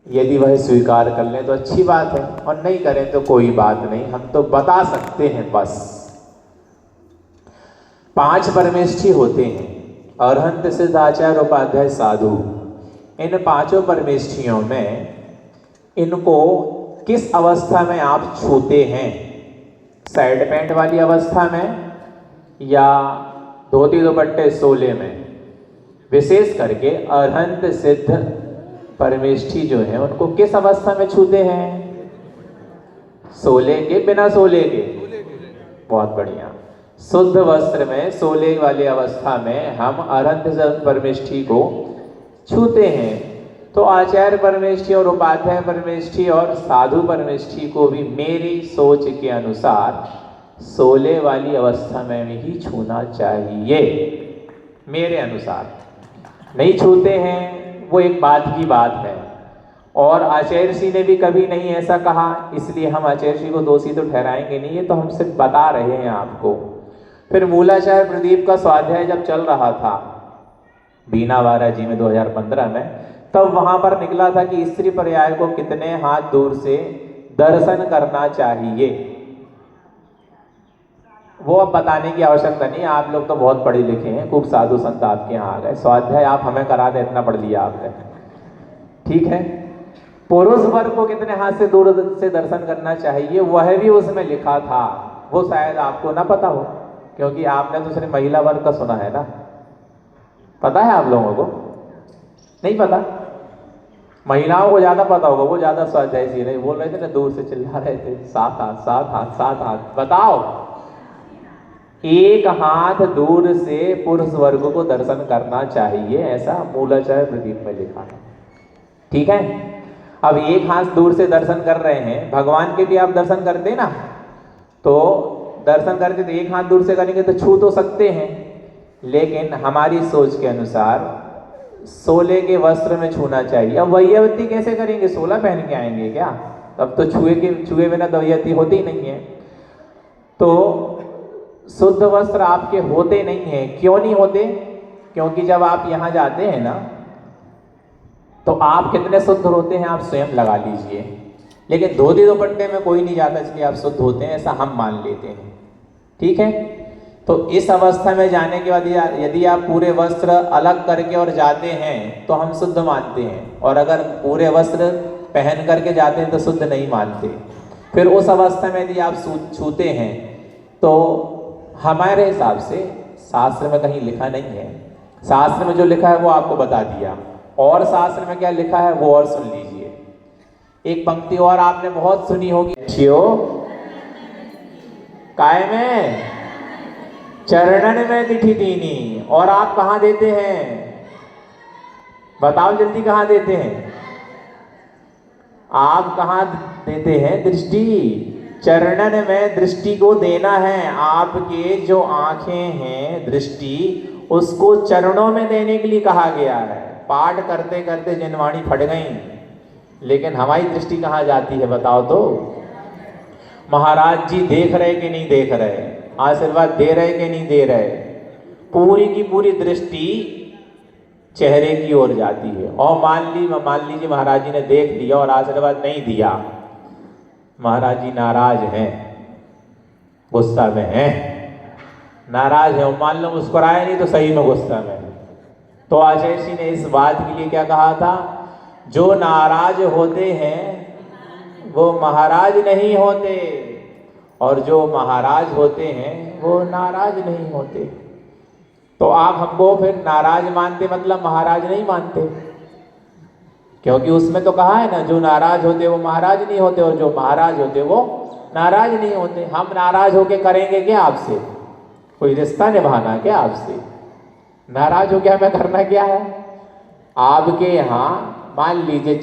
यदि वह स्वीकार कर लें तो अच्छी बात है, और नहीं करें तो कोई बात नहीं, हम तो बता सकते हैं बस। 5 परमेष्ठी होते हैं, अरहंत, सिद्ध, आचार्य, उपाध्याय, साधु। इन 5 परमेष्ठियों में इनको किस अवस्था में आप छूते हैं? साइड पैंट वाली अवस्था में या धोती दुपट्टे सोले में? विशेष करके अरहंत सिद्ध परमेष्ठी जो है उनको किस अवस्था में छूते हैं? सोले के, बिना सोले के? बहुत बढ़िया। शुद्ध वस्त्र में सोले वाली अवस्था में हम अरहंत सिद्ध परमेष्ठी को छूते हैं। तो आचार्य परमेष्ठी और उपाध्याय परमेष्ठी और साधु परमेष्ठी को भी मेरी सोच के अनुसार सोले वाली अवस्था में ही छूना चाहिए। मेरे अनुसार नहीं छूते हैं वो एक बात की बात है, और आचार्य जी ने भी कभी नहीं ऐसा कहा, इसलिए हम आचार्य जी को दोषी तो ठहराएंगे नहीं, ये तो हम सिर्फ बता रहे हैं आपको। फिर मूलाचार्य प्रदीप का स्वाध्याय जब चल रहा था बीनावारा जी में 2015 में, तब वहां पर निकला था कि स्त्री पर्याय को कितने हाथ दूर से दर्शन करना चाहिए। वो अब बताने की आवश्यकता नहीं, आप लोग तो बहुत पढ़े लिखे हैं, खूब साधु संत आपके यहाँ आ गए, स्वाध्याय आप हमें करा दे, इतना पढ़ लिया आपने, ठीक है। पुरुष वर्ग को कितने हाथ से दूर से दर्शन करना चाहिए वह भी उसमें लिखा था, वो शायद आपको ना पता हो, क्योंकि आपने तो सिर्फ महिला वर्ग का सुना है ना। पता है आप लोगों को? नहीं पता? महिलाओं को ज्यादा पता होगा, वो ज्यादा स्वाध्याय सी रहे, बोल रहे थे ना, दूर से चिल्ला रहे थे, 7 हाथ 7 हाथ 7 हाथ। बताओ, 1 हाथ दूर से पुरुष वर्ग को दर्शन करना चाहिए, ऐसा मूलाचार्य प्रदीप में लिखा है, ठीक है। अब 1 हाथ दूर से दर्शन कर रहे हैं, भगवान के भी आप दर्शन करते ना, तो दर्शन करके तो 1 हाथ दूर से करेंगे तो छू तो सकते हैं, लेकिन हमारी सोच के अनुसार सोले के वस्त्र में छूना चाहिए। अब वैयवती कैसे करेंगे? 16 पहन के आएंगे क्या? तब तो छुए बिना तो वैयवती होती ही नहीं है। तो शुद्ध वस्त्र आपके होते नहीं हैं। क्यों नहीं होते? क्योंकि जब आप यहां जाते हैं ना, तो आप कितने शुद्ध होते हैं आप स्वयं लगा लीजिए, लेकिन धोती दुपट्टे में कोई नहीं जाता, इसलिए आप शुद्ध होते हैं, ऐसा हम मान लेते हैं, ठीक है। तो इस अवस्था में जाने के बाद यदि आप पूरे वस्त्र अलग करके और जाते हैं तो हम शुद्ध मानते हैं, और अगर पूरे वस्त्र पहन करके जाते हैं तो शुद्ध नहीं मानते। फिर उस अवस्था में यदि आप छूते हैं तो हमारे हिसाब से शास्त्र में कहीं लिखा नहीं है, शास्त्र में जो लिखा है वो आपको बता दिया, और शास्त्र में क्या लिखा है वो और सुन लीजिए। एक पंक्ति और आपने बहुत सुनी होगी, काय में चरणन में तिथि दीनी, और आप कहां देते हैं? बताओ जल्दी, कहां देते हैं आप? कहां देते हैं दृष्टि? चरणन में दृष्टि को देना है। आपके जो आंखें हैं, दृष्टि, उसको चरणों में देने के लिए कहा गया है। पाठ करते करते जिनवाणी फट गई, लेकिन हमारी दृष्टि कहां जाती है बताओ तो? महाराज जी देख रहे कि नहीं देख रहे, आशीर्वाद दे रहे कि नहीं दे रहे, पूरी की पूरी दृष्टि चेहरे की ओर जाती है। और मान लीजिए महाराज जी ने देख लिया और आशीर्वाद नहीं दिया, महाराज जी नाराज हैं, गुस्सा में हैं, नाराज है, मान लो मुस्कुराए नहीं तो सही में गुस्सा में। तो आचार्य जी ने इस बात के लिए क्या कहा था? जो नाराज होते हैं वो महाराज नहीं होते, और जो महाराज होते हैं वो नाराज नहीं होते। तो आप हमको फिर नाराज मानते, मतलब महाराज नहीं मानते, क्योंकि उसमें तो कहा है ना, जो नाराज होते वो महाराज नहीं होते, और जो महाराज होते वो नाराज नहीं होते। हम नाराज होके करेंगे क्या आपसे? कोई रिश्ता निभाना क्या आपसे? नाराज हो क्या हमें करना क्या है? आपके यहाँ मान लीजिए